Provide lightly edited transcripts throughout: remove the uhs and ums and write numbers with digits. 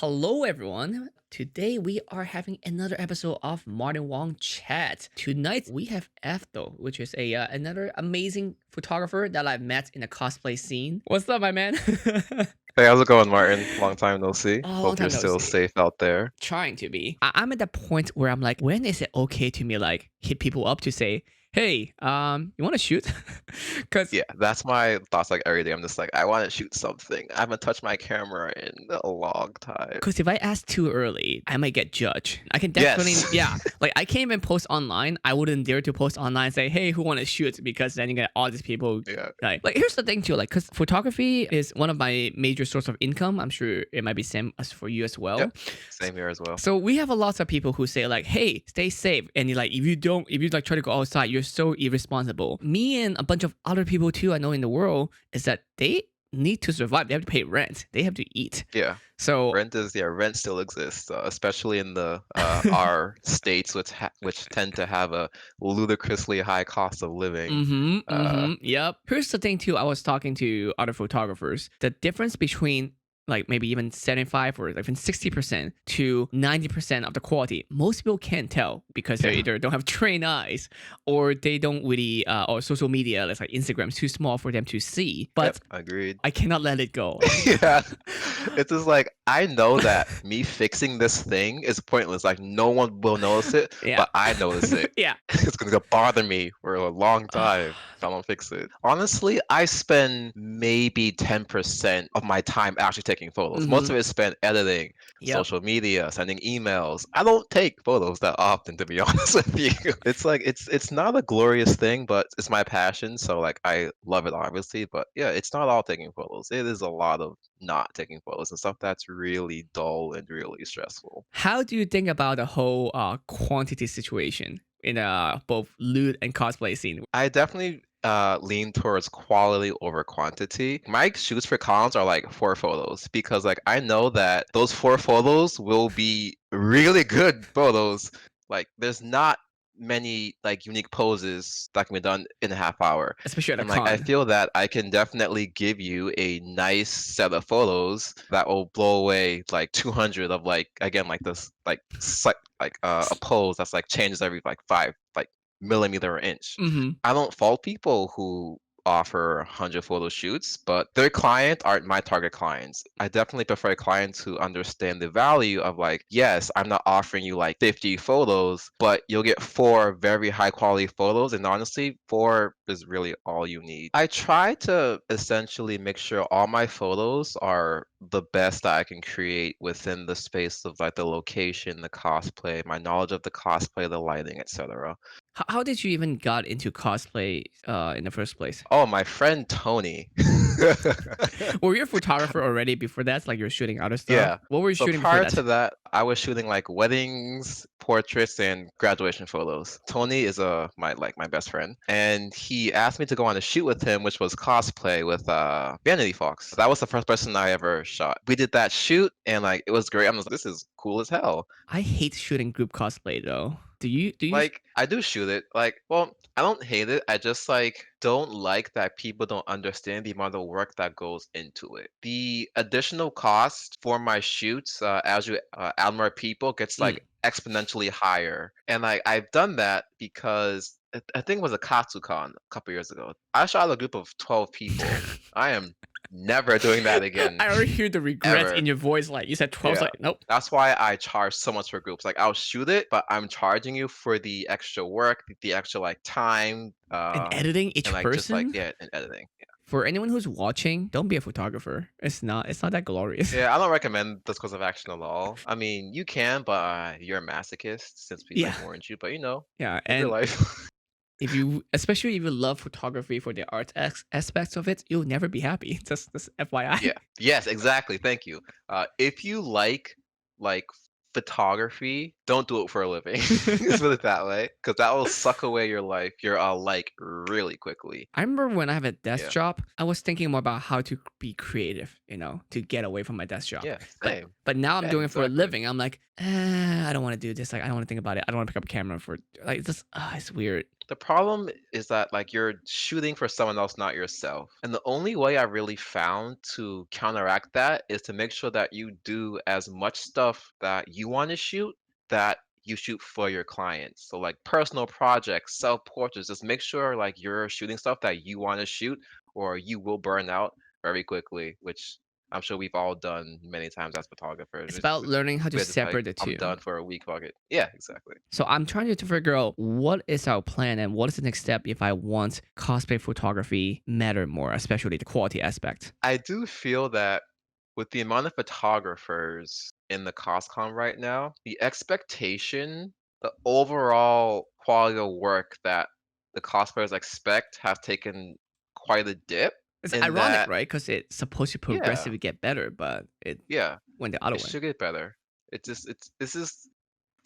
Hello, everyone. Today we are having another episode of Martin Wong Chat. Tonight we have Athel, which is another amazing photographer that I've met in the cosplay scene. What's up, my man? Hey, how's it going, Martin? Long time no see. Oh, long Hope you're time no still see. safe out there. Trying to be. I'm at the point where I'm like, when is it okay to me like hit people up to say, hey, you want to shoot? Because Yeah, that's my thoughts like every day. I'm just like, I want to shoot something. I haven't touched my camera in a long time. Because if I ask too early, I might get judged. I can definitely, Yes. yeah. Like I can't even post online. I wouldn't dare to post online and say, "Hey, who want to shoot?" Because then you get all these people. Yeah. Like here's the thing too. Like, because photography is one of my major source of income. I'm sure it might be same as for you as Yep. well. Same here as well. So we have a lot of people who say like, "Hey, stay safe," and you like if you like try to go outside, you're so irresponsible. Me and a bunch of other people too I know in the world is that they need to survive. They have to pay rent. They have to eat. Yeah. So Rent still exists, especially in the our states, which tend to have a ludicrously high cost of living. Yep. Here's the thing too. I was talking to other photographers. The difference between like maybe even 75 or even 60% to 90% of the quality, most people can't tell because they Yeah. either don't have trained eyes or they don't really, or social media, like Instagram's too small for them to see. Yep. But Agreed. I cannot let it go. Yeah. It's just like I know that me fixing this thing is pointless. Like no one will notice it, Yeah. but I notice it. Yeah. It's gonna bother me for a long time if I don't fix it. Honestly, I spend maybe 10% of my time actually taking photos. Most hmm of it is spent editing, Yep. social media, sending emails. I don't take photos that often, to be honest with you. It's like it's not a glorious thing, but it's my passion, so like I love it obviously. But yeah, it's not all taking photos. It is a lot of not taking photos and stuff that's really dull and really stressful. How do you think about the whole quantity situation in both loot and cosplay scene? I definitely lean towards quality over quantity. My shoots for cons are like 4 photos because like I know that those 4 photos will be really good photos. Like there's not many like unique poses that can be done in a half hour. Especially at a And like I con. feel that I can definitely give you a nice set of photos that will blow away like 200 of like again like this a pose that's like changes every like 5 millimeter or inch. hmm I don't fault people who offer 100 photo shoots, but their client aren't my target clients. I definitely prefer clients who understand the value of like, yes, I'm not offering you like 50 photos, but you'll get 4 very high quality photos, and honestly, 4 is really all you need. I try to essentially make sure all my photos are the best that I can create within the space of like the location, the cosplay, my knowledge of the cosplay, the lighting, etc. How did you even got into cosplay in the first place? Oh, my friend Tony. Were you a photographer already before that? Like you're shooting other stuff? Yeah. What were you So shooting before prior that? to that, I was shooting like weddings, portraits, and graduation photos. Tony is my best friend, and he asked me to go on a shoot with him, which was cosplay with Vanity Fox. That was the first person I ever shot. We did that shoot, and like it was great. I'm just like, this is cool as hell. I hate shooting group cosplay though. Do you Like I do shoot it. Like, well, I don't hate it. I just like don't like that people don't understand the amount of work that goes into it. The additional cost for my shoots, as you add more people, gets mm. like exponentially higher. And like I've done that because I think it was a Katsucon a couple years ago. I shot a group of 12 people. I am never doing that again, I already hear the regret ever. in your voice. Like you said 12, Yeah. like nope. That's why I charge so much for groups. Like I'll shoot it, but I'm charging you for the extra work, the extra like time, And editing and each like just like person? yeah, and editing. For anyone who's watching, don't be a photographer. It's not that glorious. Yeah, I don't recommend this course of action at all. I mean, you can, but you're a masochist since we Yeah. like warned you. But you know, Yeah. live your And life. if you especially if you love photography for the art aspects of it, you'll never be happy. Just FYI. Yeah. Yes, exactly. Thank you. If you like photography, don't do it for a living. Let's put it that way, because that will suck away your life. You're like really quickly. I remember when I have a desk Yeah. job, I was thinking more about how to be creative, to get away from my desk job. Yeah. But Same. but now I'm Yeah. doing it for a Exactly. living. I'm like, I don't want to do this. Like I don't want to think about it. I don't want to pick up a camera for like this. It's weird. The problem is that like you're shooting for someone else, not yourself. And the only way I really found to counteract that is to make sure that you do as much stuff that you want to shoot that you shoot for your clients. So like personal projects, self-portraits, just make sure like you're shooting stuff that you want to shoot or you will burn out very quickly, which I'm sure we've all done many times as photographers. It's about learning how to We're just like, separate the I'm two. done for a week, fuck it. Yeah, exactly. So I'm trying to figure out what is our plan and what is the next step if I want cosplay photography matter more, especially the quality aspect. I do feel that with the amount of photographers in the CosCon right now, the expectation, the overall quality of work that the cosplayers expect have taken quite a dip It's in ironic, that, right? Because it's supposed to yeah, progressively get better, but it yeah, went the other it way. should get better. It's this is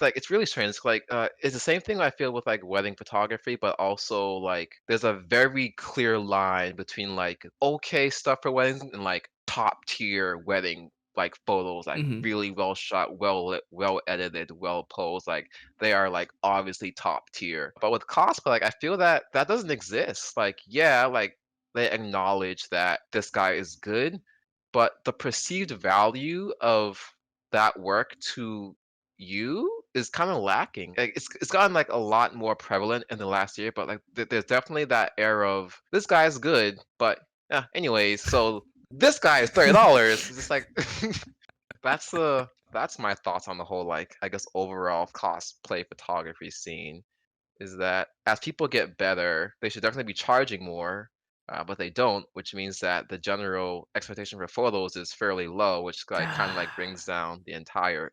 like it's really strange. Like it's the same thing I feel with like wedding photography, but also like there's a very clear line between like okay stuff for weddings and like top tier wedding like photos, like Hmm. really well shot, well lit, well edited, well posed. Like they are like obviously top tier. But with cosplay, like I feel that that doesn't exist. Like yeah, like they acknowledge that this guy is good, but the perceived value of that work to you is kind of lacking. Like it's gotten like a lot more prevalent in the last year, but like there's definitely that air of this guy is good, but yeah. Anyways, so this guy is $30. It's just like that's my thoughts on the whole like I guess overall cosplay photography scene is that as people get better, they should definitely be charging more, but they don't, which means that the general expectation for photos is fairly low, which like kind of like brings down the entire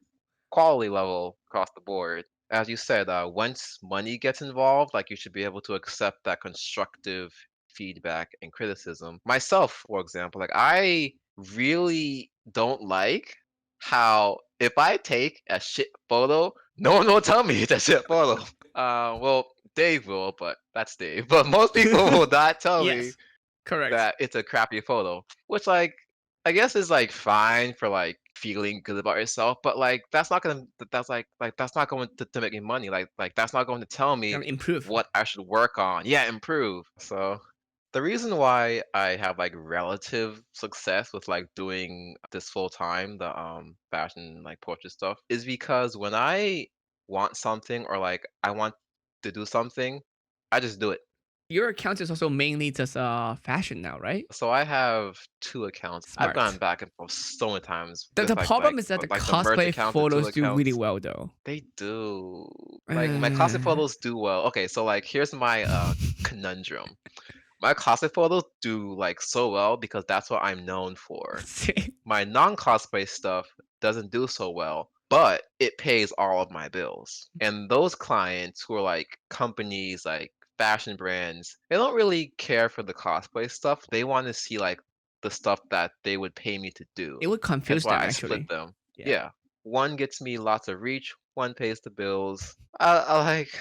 quality level across the board. As you said, once money gets involved, like you should be able to accept that constructive feedback and criticism. Myself, for example, like I really don't like how if I take a shit photo, no one will tell me it's a shit photo. Well, Dave will, but that's Dave. But most people will not tell me Yes, correct. that it's a crappy photo, which like I guess is like fine for like feeling good about yourself, but like that's not gonna that's like that's not going to make me money. Like that's not going to tell me Gonna improve. what I should work on. Yeah, improve. So the reason why I have like relative success with like doing this full time, the fashion like portrait stuff, is because when I want something or like I want to do something, I just do it. Your account is also mainly just fashion now, right? So I have 2 accounts. I've gone Smart. back and forth so many times The, with the problem is that the the merch cosplay account, the 2 photos do really accounts. well though. They do. Like my cosplay Uh, photos do well. Okay, so like here's my conundrum. My cosplay photos do like so well because that's what I'm known for. same. My non-cosplay stuff doesn't do so well, but it pays all of my bills. And those clients who are like companies like fashion brands, they don't really care for the cosplay stuff. They want to see like the stuff that they would pay me to do. It would Hence confuse why them I split actually. them. Yeah. Yeah. One gets me lots of reach, one pays the bills. I like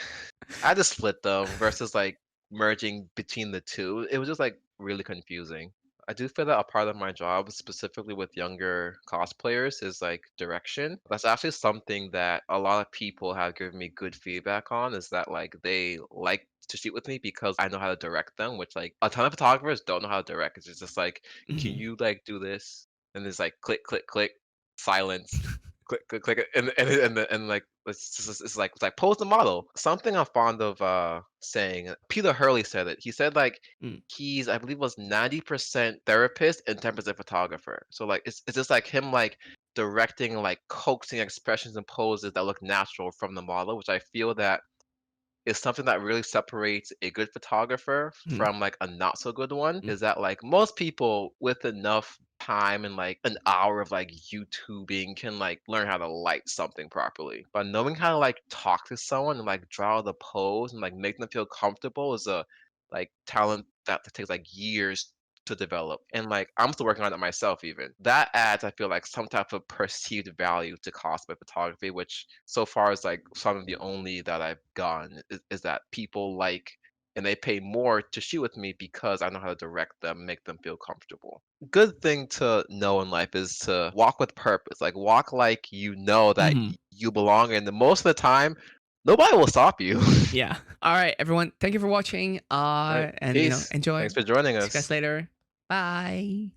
I just split them versus like merging between the two. It was just like really confusing. I do feel that a part of my job, specifically with younger cosplayers, is like direction. That's actually something that a lot of people have given me good feedback on, is that like they like to shoot with me because I know how to direct them, which like a ton of photographers don't know how to direct. It's just like, can Mhm. you like do this? And it's like click, click, click, silence, click, click, click, and like it's like pose the model. Something I'm fond of saying. Peter Hurley said it. He said like Mm. he's I believe was 90% therapist and 10% photographer. So like it's just like him like directing like coaxing expressions and poses that look natural from the model, which I feel that is something that really separates a good photographer Mhm. from like a not so good one Mm. is that like most people with enough time and like an hour of like YouTubing can like learn how to light something properly. But knowing how to like talk to someone and like draw the pose and like make them feel comfortable is a like talent that takes like years to develop. And like I'm still working on it myself even. That adds, I feel like, some type of perceived value to cosplay photography, which so far is like some of the only that I've gotten is that people like and they pay more to shoot with me because I know how to direct them, make them feel comfortable. Good thing to know in life is to walk with purpose. Like walk like you know that Mhm. you belong. And the most of the time, Nobody will stop you. Yeah. All right, everyone. Thank you for watching. All right, And peace. enjoy. Thanks for joining See you guys us. later. Bye.